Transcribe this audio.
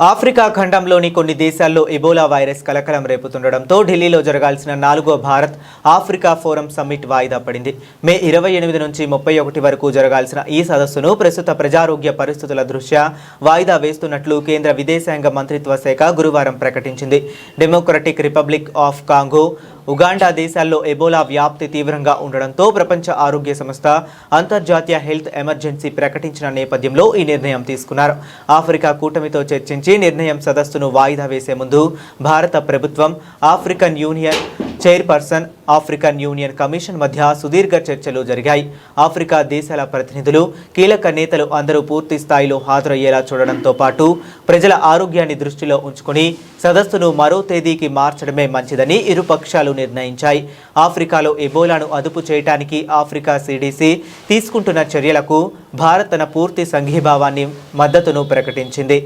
Africa ఖండంలోని కొన్ని దేశాల్లో Ebola virus కలకలం రేపుతుండటంతో ఢిల్లీలో జరగాల్సిన 4వ భారత్ ఆఫ్రికా ఫోరం సమ్మిట్ వాయిదా పడింది. మే 28 నుంచి 31 వరకు జరగాల్సిన ఈ సదస్సును ప్రస్తుత ప్రజారోగ్య పరిస్థితుల దృష్ట్యా వాయిదా వేస్తున్నట్లు కేంద్ర విదేశాంగ మంత్రిత్వ శాఖ గురువారం ప్రకటించింది. Democratic republic of Congo, Uganda దేశాల్లో ఎబోలా వ్యాప్తి తీవ్రంగా ఉండడంతో ప్రపంచ ఆరోగ్య సంస్థ అంతర్జాతీయ హెల్త్ ఎమర్జెన్సీ ప్రకటించిన నేపథ్యంలో ఈ నిర్ణయం తీసుకున్నారు. ఆఫ్రికా కూటమితో చర్చించి నిర్ణయం సదస్సును వాయిదా వేసే ముందు భారత ప్రభుత్వం, African union chairperson, African union commission మధ్య సుదీర్ఘ చర్చలు జరిగాయి. ఆఫ్రికా దేశాల ప్రతినిధులు, కీలక నేతలు అందరూ పూర్తి స్థాయిలో హాజరయ్యేలా చూడడంతో పాటు ప్రజల ఆరోగ్యాన్ని దృష్టిలో ఉంచుకుని సదస్సును మరో తేదీకి మార్చడమే మంచిదని ఇరు పక్షాలు నిర్ణయించాయి. ఆఫ్రికాలో ఎబోలాను అదుపు చేయడానికి ఆఫ్రికా CDC తీసుకుంటున్న చర్యలకు భారత్ తన పూర్తి సంఘీభావాన్ని, మద్దతును ప్రకటించింది.